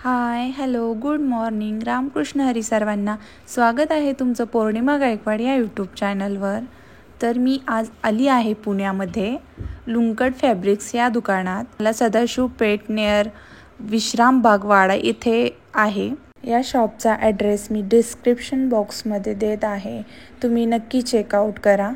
हाय, hello, good morning. Ramkrishna Hari सर्वांना. स्वागत आहे तुमचं पौर्णिमा गायकवाड या यूट्यूब चॅनलवर. तर मी आज आली आहे पुण्यामध्ये लुंकड फॅब्रिक्स या दुकानात. मला सदाशिव पेठ नियर विश्राम बागवाडा इथे आहे. या शॉपचा ॲड्रेस मी डिस्क्रिप्शन बॉक्समध्ये देत आहे. तुम्ही नक्की चेकआउट करा.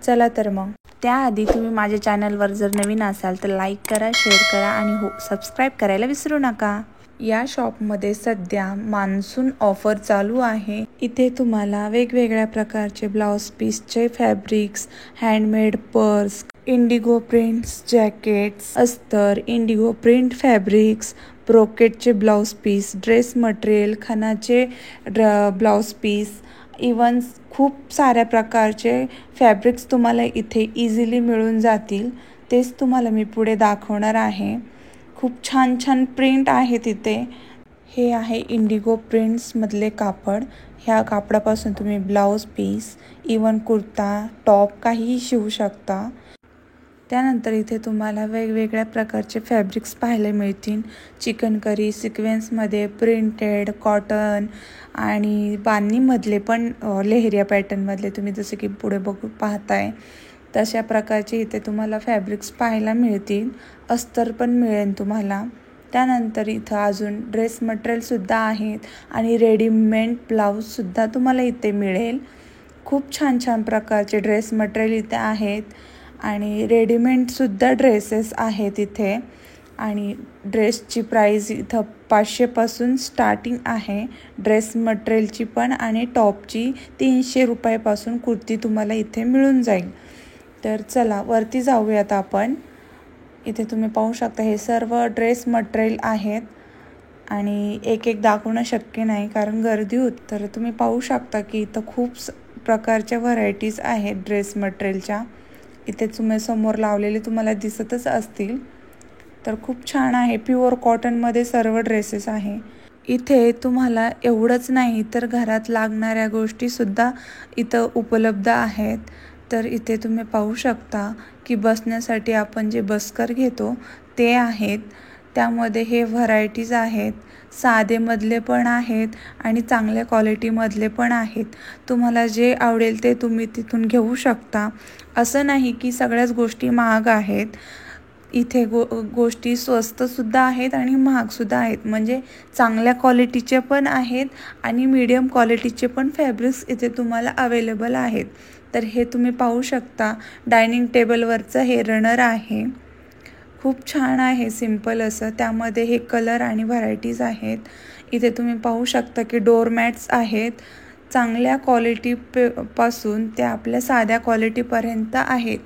चला तर मग. त्याआधी तुम्ही माझ्या चॅनलवर जर नवीन असाल तर लाईक करा, शेअर करा आणि हो सबस्क्राईब करायला विसरू नका. या शॉपमध्ये सध्या मान्सून ऑफर चालू आहे. इथे तुम्हाला वेगवेगळ्या प्रकारचे ब्लाउज पीसचे fabrics, handmade purse, indigo prints jackets, अस्तर, इंडिगो प्रिंट फॅब्रिक्स, ब्रोकेटचे ब्लाउज पीस, ड्रेस मटेरियल, खणाचे ब्लाउज पीस, इवन खूप साऱ्या प्रकारचे फॅब्रिक्स तुम्हाला इथे इझिली मिळून जातील. तेच तुम्हाला मी पुढे दाखवणार आहे. खूप छान छान प्रिंट आहे तिथे. हे आहे इंडिगो प्रिंट्समधले कापड. ह्या कापडापासून तुम्ही blouse piece, even kurta, top काहीही शिवू शकता. त्यानंतर इथे तुम्हाला वेगवेगळ्या प्रकारचे फॅब्रिक्स पाहायला मिळतील. चिकनकरी, सिक्वेन्समध्ये, प्रिंटेड, कॉटन आणि बांधणीमधले पण लेहरिया पॅटर्नमधले तुम्ही जसे की पुढे बघू पाहताय तशा प्रकारचे इथे तुम्हाला फॅब्रिक्स पाहायला मिळतील. अस्तर पण मिळेल तुम्हाला. त्यानंतर इथं अजून ड्रेस मटेरियलसुद्धा आहेत आणि रेडीमेड ब्लाऊजसुद्धा तुम्हाला इथे मिळेल. खूप छान छान प्रकारचे ड्रेस मटेरियल इथे आहेत आणि रेडीमेडसुद्धा ड्रेसेस आहेत इथे. आणि ड्रेसची प्राईस इथं 500पासून स्टार्टिंग आहे. ड्रेस मटेरियलची पण आणि टॉपची 300 रुपयापासून कुर्ती तुम्हाला इथे मिळून जाईल. तर चला वरती जाऊयात आपण. इथे तुम्ही पाहू शकता हे सर्व ड्रेस मटेरियल आहेत आणि एक एक दाखवणं शक्य नाही कारण गर्दी होती. तर तुम्ही पाहू शकता की इथं खूप प्रकारच्या व्हरायटीज आहेत ड्रेस मटेरियलच्या. इथे तुम्ही समोर लावलेले तुम्हाला दिसतच असतील. तर खूप छान आहे. प्युअर कॉटनमध्ये सर्व ड्रेसेस आहे. इथे तुम्हाला एवढंच नाही तर घरात लागणाऱ्या गोष्टीसुद्धा इथं उपलब्ध आहेत. तर इथे तुम्ही पाहू शकता की बसण्यासाठी आपण जे बसकर घेतो ते आहेत. त्यामध्ये हे व्हरायटीज आहेत. साधेमधले पण आहेत आणि चांगल्या क्वालिटीमधले पण आहेत. तुम्हाला जे आवडेल ते तुम्ही तिथून घेऊ शकता. असं नाही की सगळ्याच गोष्टी महाग आहेत. इथे गोष्टी स्वस्तसुद्धा आहेत आणि महागसुद्धा आहेत. म्हणजे चांगल्या क्वालिटीचे पण आहेत आणि मीडियम क्वालिटीचे पण फॅब्रिक्स इथे तुम्हाला अवेलेबल आहेत. तर हे तुम्ही पाहू शकता. डायनिंग टेबलवरचं हे रनर आहे. खूप छान आहे, सिम्पल असं. त्यामध्ये हे कलर आणि व्हरायटीज आहेत. इथे तुम्ही पाहू शकता की डोरमॅट्स आहेत. चांगल्या क्वालिटीपासून ते आपल्या साध्या क्वालिटीपर्यंत आहेत.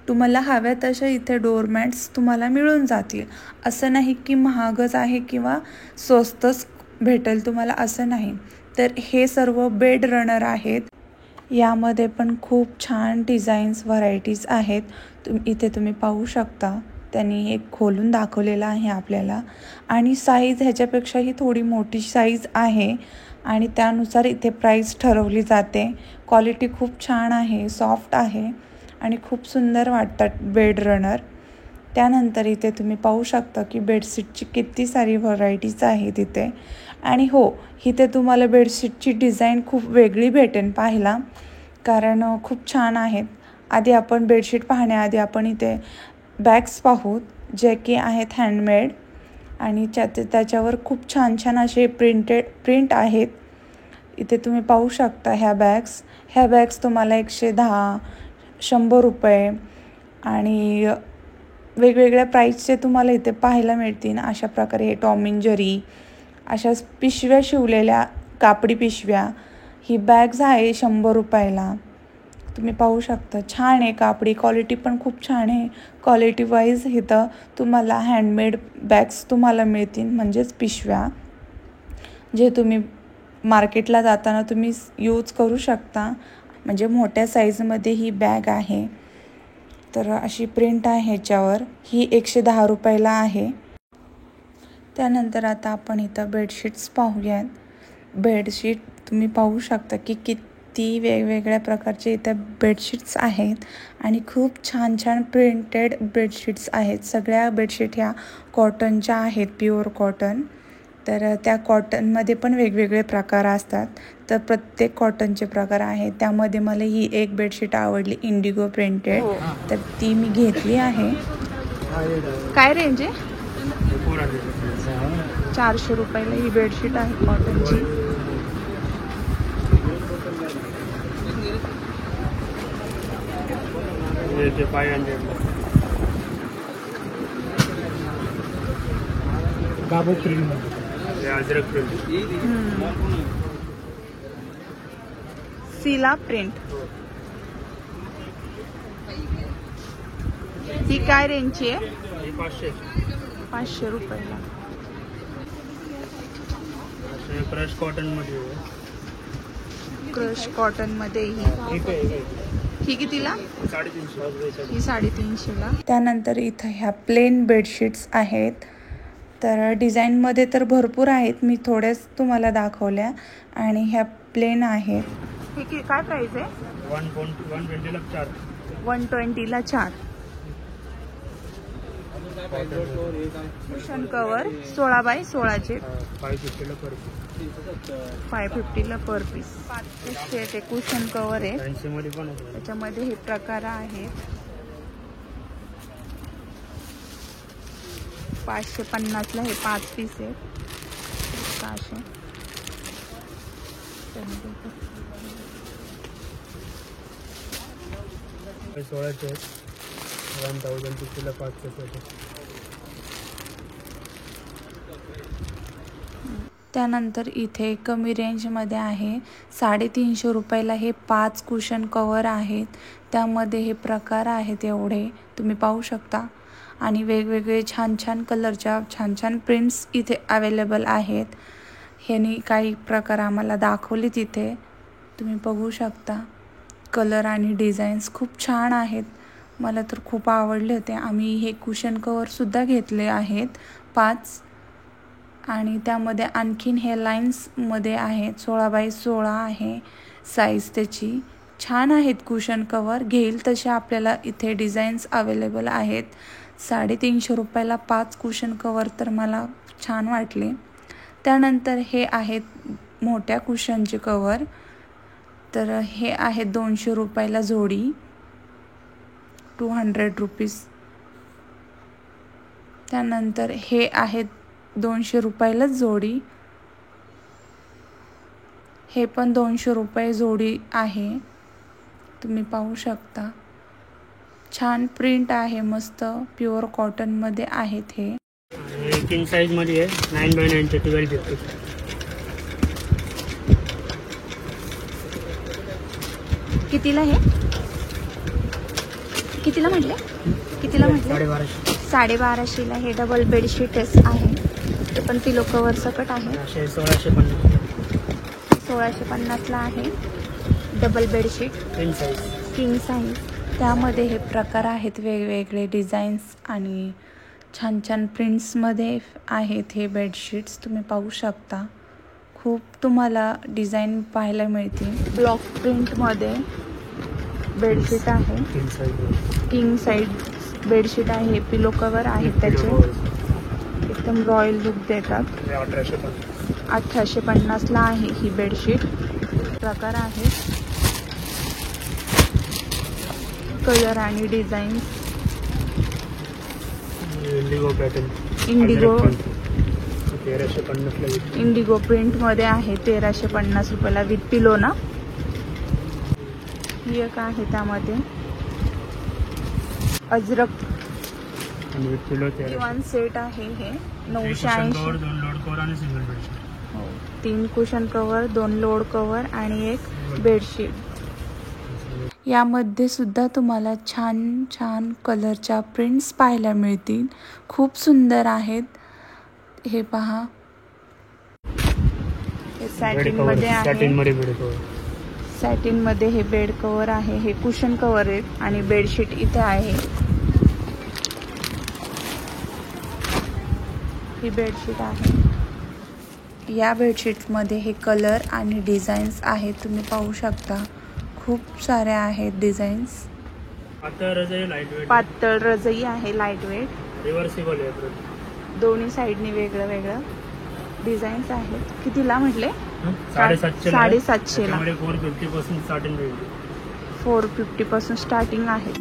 तुम्हाला हव्या तशा इथे डोरमॅट्स तुम्हाला मिळून जातील. असं नाही की महागच आहे किंवा स्वस्तच भेटेल तुम्हाला, असं नाही. तर हे सर्व बेड रनर आहेत. यामध्ये पण खूप छान डिझाईन्स व्हरायटीज आहेत. इथे तुम्ही पाहू शकता. त्यांनी हे खोलून दाखवलेलं आहे आपल्याला आणि साईज ह्याच्यापेक्षाही थोडी मोठी साईज आहे आणि त्यानुसार इथे प्राईस ठरवली जाते. क्वालिटी खूप छान आहे, सॉफ्ट आहे आणि खूप सुंदर वाटतात बेड रनर. त्यानंतर इथे तुम्ही पाहू शकता की बेडशीटची किती सारी व्हरायटीज आहेत इथे. आणि हो, इथे तुम्हाला बेडशीटची डिझाईन खूप वेगळी भेटेल पाहायला कारण खूप छान आहेत. आधी आपण बेडशीट पाहण्याआधी आपण इथे बॅग्स पाहू जे की आहेत हँडमेड आणि त्याच्यावर खूप छान छान असे प्रिंट आहेत. इथे तुम्ही पाहू शकता ह्या बॅग्स तुम्हाला 110, 100 रुपये आणि वेगवेगळ्या प्राईसचे तुम्हाला इथे पाहायला मिळतील. अशा प्रकारे हे टॉम अँड जेरी अशा पिशव्या शिवलेल्या कापडी पिशव्या. ही बॅग्स आहे 100 रुपयाला. तुम्ही पाहू शकता. छान आहे, कापडी क्वालिटी पण खूप छान आहे. क्वालिटी वाईज इथं तुम्हाला हँडमेड बॅग्स तुम्हाला मिळतील, म्हणजेच पिशव्या जे तुम्ही मार्केटला जाताना तुम्ही यूज करू शकता. म्हणजे मोठ्या साईजमध्ये ही बॅग आहे. तर अशी प्रिंट आहे ह्याच्यावर. ही 110 रुपयाला आहे. त्यानंतर आता आपण इथं बेडशीट्स पाहूयात. बेडशीट तुम्ही पाहू शकता की किती वेगवेगळ्या प्रकारचे इथं बेडशीट्स आहेत आणि खूप छान छान प्रिंटेड बेडशीट्स आहेत. सगळ्या बेडशीट ह्या कॉटनच्या आहेत, प्युअर कॉटन. तर त्या कॉटनमध्ये पण वेगवेगळे प्रकार असतात. तर प्रत्येक कॉटनचे प्रकार आहेत. त्यामध्ये मला ही एक बेडशीट आवडली इंडिगो प्रिंटेड, तर ती मी घेतली आहे. काय रेंज आहे? 400 रुपयाला ही बेडशीट आहे कॉटनची. गाबो प्रिंट, अजरक प्रिंट, सिला प्रिंट. ही काय रेंजची आहे? 500 रुपयाला. क्रश कॉटन मध्ये, क्रश कॉटन मध्ये ही कितीला? 350. ही 350ला. त्यानंतर इथं ह्या प्लेन बेडशीट्स आहेत. तर डिझाईनमध्ये तर भरपूर आहेत, मी थोड्याच तुम्हाला दाखवल्या. आणि ह्या प्लेन आहेत. हे काय प्राइस आहे? 120ला 4. कुशन कवर 16x16चे 550ला पर पीस. 500 ते कुशन कवर आहे. त्याच्यामध्ये हे प्रकार आहेत. 550ला हे 5 पीस आहेत. 600. 16चे 1050ला 500. त्यानंतर इथे कमी रेंजमध्ये आहे. 350 रुपयाला हे 5 कुशन कवर आहेत. त्यामध्ये हे प्रकार आहेत एवढे तुम्ही पाहू शकता. आणि वेगवेगळे छान छान कलरच्या छान छान प्रिंट्स इथे अवेलेबल आहेत. ह्यांनी काही प्रकार आम्हाला दाखवले तिथे तुम्ही बघू शकता. कलर आणि डिझाईन्स खूप छान आहेत. मला तर खूप आवडले होते. आम्ही हे कुशन कवरसुद्धा घेतले आहेत 5. आणि त्यामध्ये आणखीन हे लाईन्समध्ये आहेत. 16x16 आहे साईज त्याची. छान आहेत कुशन कवर. घेईल तसे आपल्याला इथे डिझाईन्स अवेलेबल आहेत. 350 रुपयाला 5 कुशन कवर तर मला छान वाटले. त्यानंतर हे आहेत मोठ्या कुशनचे कवर. तर हे आहेत 200 रुपयाला जोडी, 200 रुपीज. त्यानंतर हे आहेत 200 रुपयालाच जोडी. हे पण 200 रुपये जोडी आहे. तुम्ही पाहू शकता. छान प्रिंट आहे, मस्त प्युअर कॉटन मध्ये आहेत. हे किंग साइज मध्ये आहे. 9x9 चे 1250. कितीला हे? कितीला म्हटले? 1250ला हे डबल बेडशीटच आहे. ते पण पिलो कवर सकट आहे. 1650ला आहे डबल बेडशीट किंग साईज. त्यामध्ये हे प्रकार आहेत वेगवेगळे डिझाईन्स आणि छान छान प्रिंट्समध्ये आहेत हे बेडशीट्स. तुम्ही पाहू शकता. खूप तुम्हाला डिझाईन पाहायला मिळतील. ब्लॉक प्रिंटमध्ये बेडशीट आहे. किंग साईज बेडशीट आहे. पिलो कवर आहे त्याचे. एकदम रॉयल लुक देतात. 1850ला आहे ही बेडशीट. प्रकार आहे. कलर आणि डिझाईन इंडिगो प्रिंट मध्ये आहे. 1350 रुपयाला विथ पिलो ना. ही एक आहे त्यामध्ये अजरक दिवाण सेट आहे. हे 980. 3 कुशन कवर, 2 लोड कवर आणि एक बेडशीट. यामध्ये सुद्धा तुम्हाला छान छान कलरच्या प्रिंट्स पाहायला मिळतील. खूप सुंदर आहेत. हे पहा. हे सॅटिन मध्ये आहे. सॅटिन मध्ये हे बेड कवर आहे. हे कुशन कवर आहेत आणि बेडशीट इथे आहे. ही बेडशीट आहे. या बेडशीटमध्ये हे कलर आणि डिझाईन्स आहेत. तुम्ही पाहू शकता. खूप साऱ्या आहेत डिझाईन्स. पातळ रजई आहे. Light weight. रिव्हर्सिबल आहे. दोन्ही साईडनी वेगळं वेगळं. डिझाईन्स आहेत. कितीला म्हटले? 750 750 ला. 450 पासून स्टार्टिंग आहे. 450 पासून स्टार्टिंग आहे.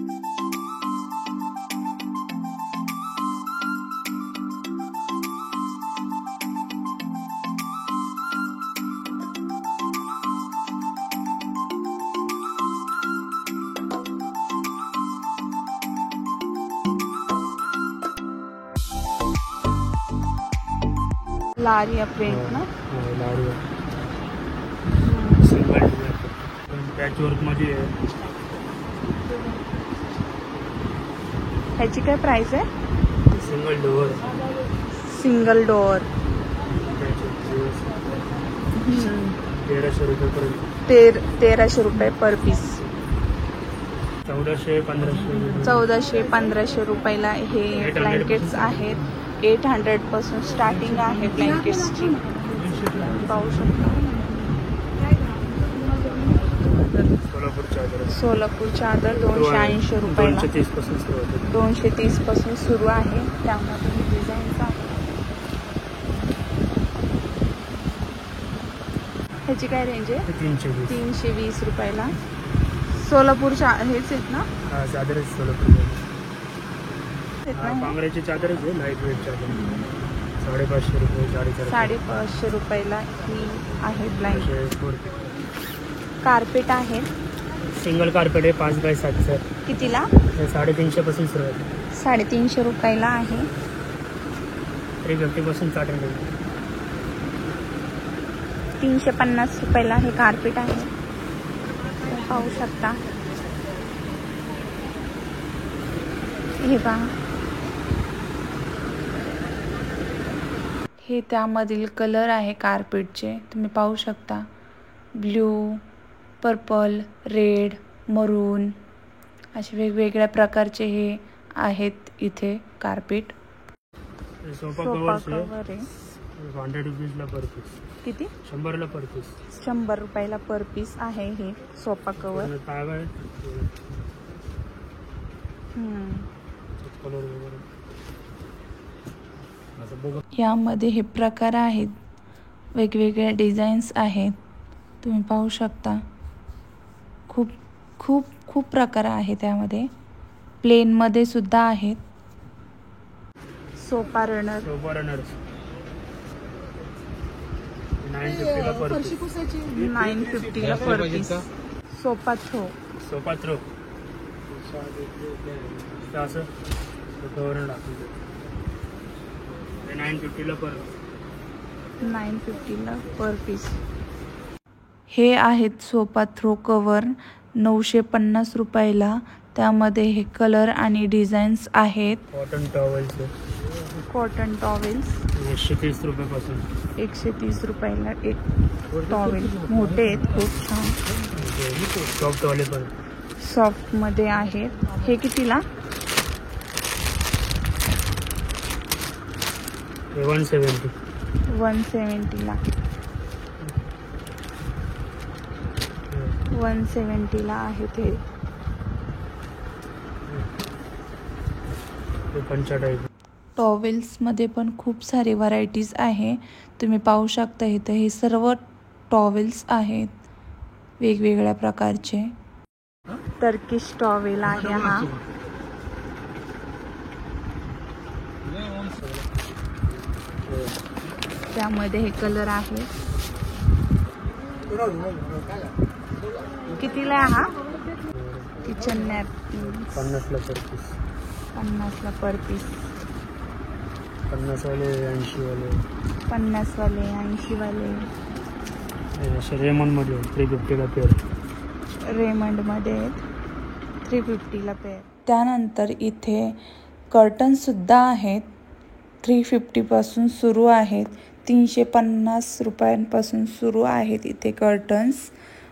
लारिया प्रिंट ना? लारिया सिंगल पॅचवर्क मध्ये आहे. ह्याची काय प्राइस आहे? सिंगल डोअर सिंगल डोअर 1300 रुपये पर्यंत. 1300 रुपये पर पीस. 1400-1500 रुपयाला हे ब्लँकेट्स आहेत. 800 पासून स्टार्टिंग आहे ब्लँकेट्सची. पाहू शकता. सोलापूर चादर 280 रुपयाला. 230 पासून सुरू आहे. त्यामध्ये डिझाईन्स आहे. ह्याची काय रेंज आहे? 320 रुपयाला. सोलापूरच्या हेच आहेत ना? चादर सोलापूर पांगऱ्याची चादरच आहे. लाईट वेट चादर 550 रुपये. 550 रुपयाला ही आहे ब्लँकेट. कार्पेट आहे. सिंगल कार्पेट आहे 5 बाय 7. कितीला? 350 पासून सुरू आहे. 350 रुपयाला आहे. 350 पासून स्टार्टिंग आहे. 350 रुपयाला हे कार्पेट आहे. पाहू शकता. हे पहा. हे त्यामधील कलर आहे कार्पेटचे. तुम्ही पाहू शकता. ब्ल्यू, पर्पल, रेड, मरून असे वेगवेगळ्या प्रकारचे हे आहेत इथे कार्पेट. सोफा कवर आहे 100 रुपीजला पर पीस. किती? 100 ला पर पीस. 100 रुपयाला पर पीस आहे हे सोफा कवर. यामध्ये हे प्रकार आहेत. वेगवेगळ्या डिझाईन्स आहेत. तुम्ही पाहू शकता. खूप खूप खूप प्रकार आहे त्यामध्ये. प्लेन मध्ये सुद्धा आहेत. सोफा रनर 950 ला पर पीस. 950 ला पर पीस. सोफा थ्रो असं कवर टाकून 950 ला पर 950 ला पर पीस. हे आहेत सोफा थ्रो कवर 950 रुपयाला. त्यामध्ये हे कलर आणि डिझाईन्स आहेत. कॉटन टॉवेल्स 130 रुपयापासून. 130 रुपयाला एक टॉवेल. मोठे आहेत. खूप छान सॉफ्टवाले पण सॉफ्ट मध्ये आहेत. हे कितीला? 170 ला. 170 ला आहे ते. टॉवेल्स मध्ये पण खूप सारे व्हरायटीज आहे. तुम्ही पाहू शकता. इथे हे सर्व टॉवेल्स आहेत वेगवेगळ्या प्रकारचे. टर्किश टॉवेल आहे हा. त्यामध्ये हे कलर आहे. कितीला आहे हा? किचन नॅपकिन 50 ला पर पीस. 50 ला पर पीस. 50 वाले 80 वाले. 50 वाले 80 वाले. रेमंड मध्ये 350 ला पेअर. रेमंड मध्ये 350 ला पेअर. त्यानंतर इथे कर्टन सुद्धा आहेत. 350 पासून सुरू आहेत. 350 रुपयांपासून सुरू आहेत इथे कर्टन्स.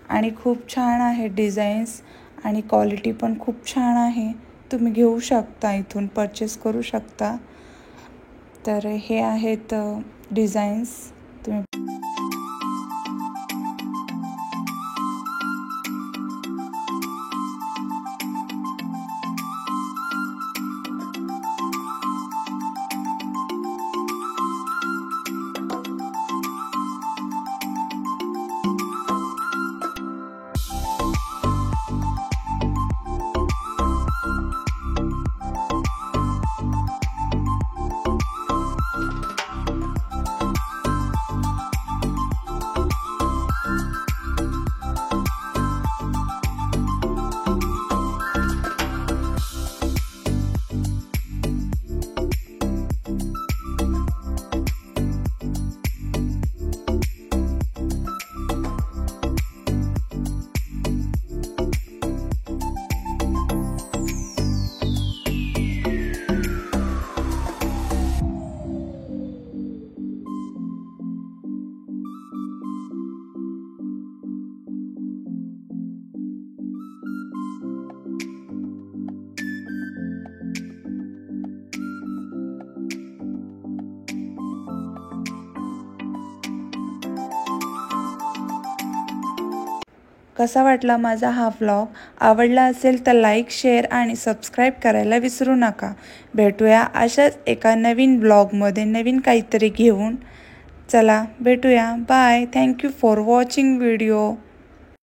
आणि खूप छान आहे डिझाईन्स आणि क्वालिटी पण खूप छान आहे. तुम्ही घेऊ शकता. इथून परचेस करू शकता. तर हे आहेत डिझाईन्स. तुम्ही कसा वाटला माझा हा व्लॉग? आवडला असेल तर लाईक, शेअर आणि सबस्क्राईब करायला विसरू नका. भेटूया अशाच एका नवीन ब्लॉगमध्ये नवीन काहीतरी घेऊन. चला भेटूया. Bye. Thank you for watching video.